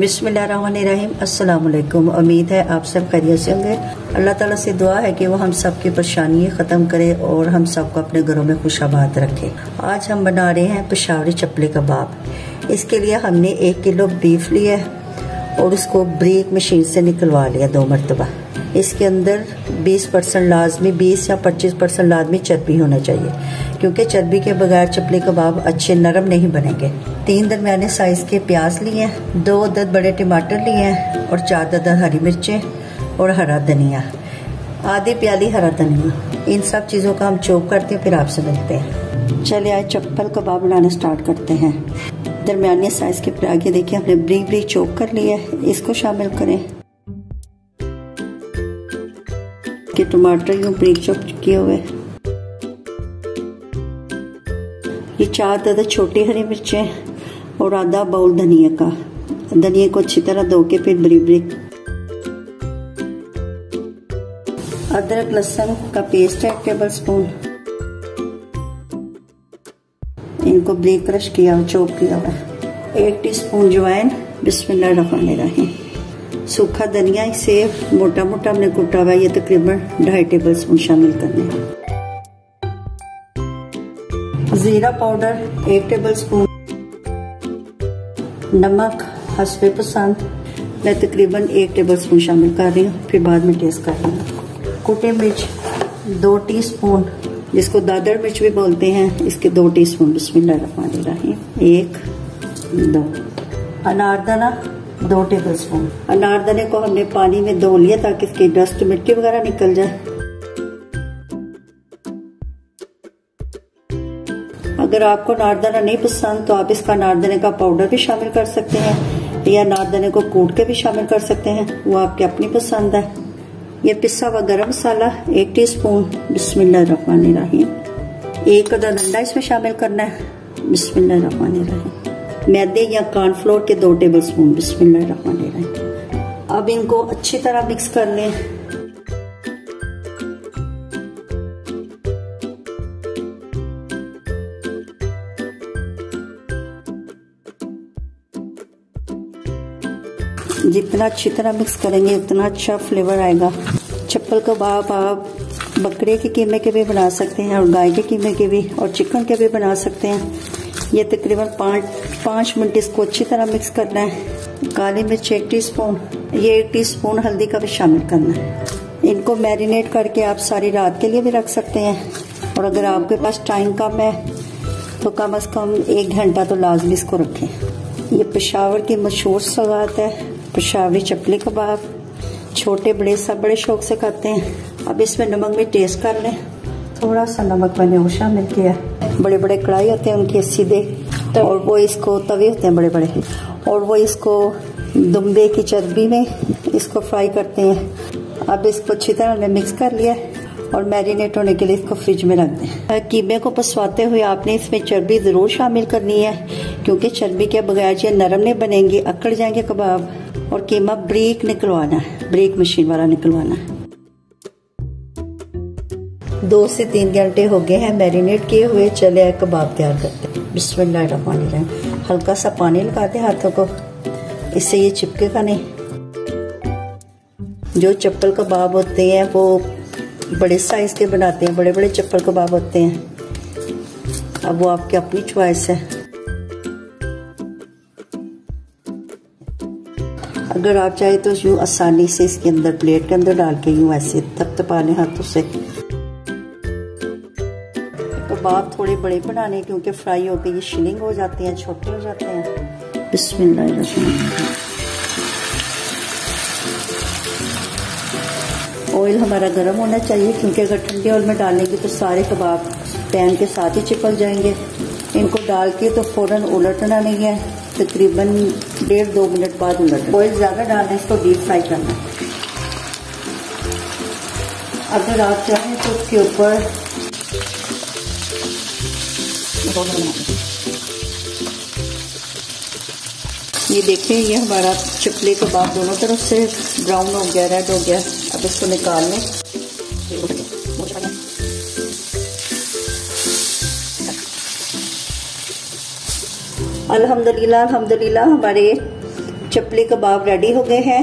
बिस्मिल्लाहिर्रहमानिर्रहीम। अस्सलाम वालेकुम। उम्मीद है आप सब खैरियत से होंगे। अल्लाह ताला से दुआ है कि वो हम सब की परेशानी ख़त्म करे और हम सबको अपने घरों में खुशाबाद रखे। आज हम बना रहे हैं पेशावरी चपले कबाब। इसके लिए हमने 1 किलो बीफ लिया और उसको ब्रेक मशीन से निकलवा लिया 2 मरतबा। इसके अंदर 20% लाजमी, 20 या 25% लाजमी चर्बी होना चाहिए, क्योंकि चर्बी के बगैर चपले कबाब अच्छे नरम नहीं बनेंगे। 3 दरमियाने साइज के प्याज लिए हैं, 2 अदद बड़े टमाटर लिए हैं और 4 अदद हरी मिर्चें और हरा धनिया, आधी प्याली हरा धनिया। इन सब चीज़ों का हम चॉप करते हैं, फिर आपसे मिलते हैं। चलिए आज चप्पल कबाब बनाना स्टार्ट करते हैं। दरमियाने साइज के प्याज देखिए हमने ब्रीक ब्रीक चॉप कर लिया है, इसको शामिल करें। के टमाटर यूं ब्रीक चॉप किए हुए, ये 4 अदद छोटी हरी मिर्चें और आधा बाउल धनिया का। धनिया को अच्छी तरह धो के फिर ब्रीक ब्रीक। अदरक लहसुन का पेस्ट है 1 टेबल स्पून, इनको ब्रीक क्रश किया हुआ चॉप किया हुआ। 1 टीस्पून अजवाइन, बिस्मिल्लाहिर्रहमानिर्रहीम। सूखा धनिया इसे मोटा मोटा हमने कुटा हुआ, ये तकरीबन 2.5 टेबल स्पून शामिल करने। जीरा पाउडर 1 टेबल स्पून, नमक हस्बे पसंद मैं तकरीबन 1 टेबल स्पून शामिल कर रही हूँ, फिर बाद में टेस्ट कर लूँगी। कुटी मिर्च 2 टीस्पून, जिसको दादर मिर्च भी बोलते हैं, इसके 2 टीस्पून, बिस्मिल्लाहिर्रहमानिर्रहीम। 1 2 अनारदाना 2 टेबल स्पून। अनारदाने को हमने पानी में धो लिया ताकि इसकी डस्ट मिट्टी वगैरह निकल जाए। अगर आपको अनारदाना नहीं पसंद तो आप इसका अनारदाने का पाउडर भी शामिल कर सकते हैं या अनारदाने को कूट के भी शामिल कर सकते हैं, वो आपकी अपनी पसंद है। ये पिसा हुआ गरम मसाला 1 टीस्पून, बिस्मिल्लाहिर्रहमानिर्रहीम। 1 अदद अंडा इसमें शामिल करना है, बिस्मिल्लाहिर्रहमानिर्रहीम। मैदे या कॉर्नफ्लोर के 2 टेबल स्पून, बिस्मिल्लाहिर्रहमानिर्रहीम। अब इनको अच्छी तरह मिक्स कर लें। जितना अच्छी तरह मिक्स करेंगे उतना अच्छा फ्लेवर आएगा। चप्पल कबाब आप बकरे के कीमे के भी बना सकते हैं और गाय के कीमे के भी और चिकन के भी बना सकते हैं। ये तकरीबन 5 मिनट इसको अच्छी तरह मिक्स करना है। काली मिर्च 1 टीस्पून, ये 1 टीस्पून हल्दी का भी शामिल करना है। इनको मैरिनेट करके आप सारी रात के लिए भी रख सकते हैं, और अगर आपके पास टाइम कम है तो कम से कम 1 घंटा तो लाजमी इसको रखें। ये पेशावर की मशहूर सौगात है, पेशावरी चपले कबाब। छोटे बड़े सब बड़े शौक से खाते हैं। अब इसमें नमक भी टेस्ट कर लें, थोड़ा सा नमक मैंने और शामिल किया। बड़े बड़े कढ़ाई होते हैं उनके सीधे, और वो इसको तवे होते हैं बड़े बड़े, और वो इसको दुम्बे की चर्बी में इसको फ्राई करते हैं। अब इसको अच्छी तरह हमने मिक्स कर लिया और मैरिनेट होने के लिए इसको फ्रिज में रख दें। कीमे को पसवाते हुए आपने इसमें चर्बी ज़रूर शामिल करनी है, क्योंकि चर्बी के बगैर ये नरम नहीं बनेंगे, अकड़ जाएंगे कबाब। और कीमा ब्रेक निकलवाना है, ब्रेक मशीन वाला निकलवाना है। 2 से 3 घंटे हो गए हैं मैरिनेट किए हुए। चले कबाब तैयार करते हैं, बिस्मिल्लाहिर्रहमानिर्रहीम। हल्का सा पानी लगाते हाथों को, इससे ये चिपकेगा नहीं। जो चप्पल कबाब होते हैं वो बड़े साइज के बनाते हैं, बड़े बड़े चप्पल कबाब होते हैं। अब वो आपकी अपनी चॉइस है। अगर आप चाहे तो यूं आसानी से इसके अंदर प्लेट के अंदर डाल के यूं ऐसे थपथपा लें हाथों से। कबाब थोड़े बड़े बनाने, क्योंकि फ्राई होके ये शिलिंग हो जाते हैं, छोटे हो जाते हैं। बिस्मिल्लाहिर्रहमानिर्रहीम। ऑयल हमारा गर्म होना चाहिए, क्योंकि अगर ठंडे ऑयल में डालेंगे तो सारे कबाब पैन के साथ ही चिपक जाएंगे। इनको डाल के तो फौरन उलटना नहीं है, तकरीबन 1.5-2 मिनट बाद उलटना। ऑयल ज़्यादा डालना है, इसको डीप फ्राई करना। अगर आप चाहें तो उसके ऊपर ये देखें, ये हमारा चपले कबाब दोनों तरफ से ब्राउन हो गया, रेड हो गया। अब इसको निकाल लें। अल्हम्दुलिल्लाह हमारे चपले कबाब रेडी हो गए हैं।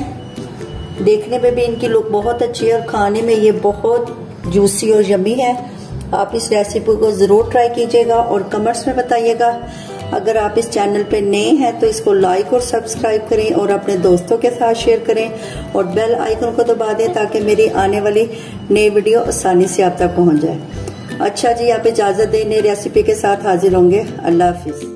देखने में भी इनकी लुक बहुत अच्छी है और खाने में ये बहुत जूसी और यम्मी है। आप इस रेसिपी को जरूर ट्राई कीजिएगा और कमेंट्स में बताइएगा। अगर आप इस चैनल पे नए हैं तो इसको लाइक और सब्सक्राइब करें और अपने दोस्तों के साथ शेयर करें और बेल आइकन को दबा दें ताकि मेरी आने वाली नई वीडियो आसानी से आप तक पहुंच जाए। अच्छा जी, आप इजाजत दें, नई रेसिपी के साथ हाजिर होंगे। अल्लाह हाफिज।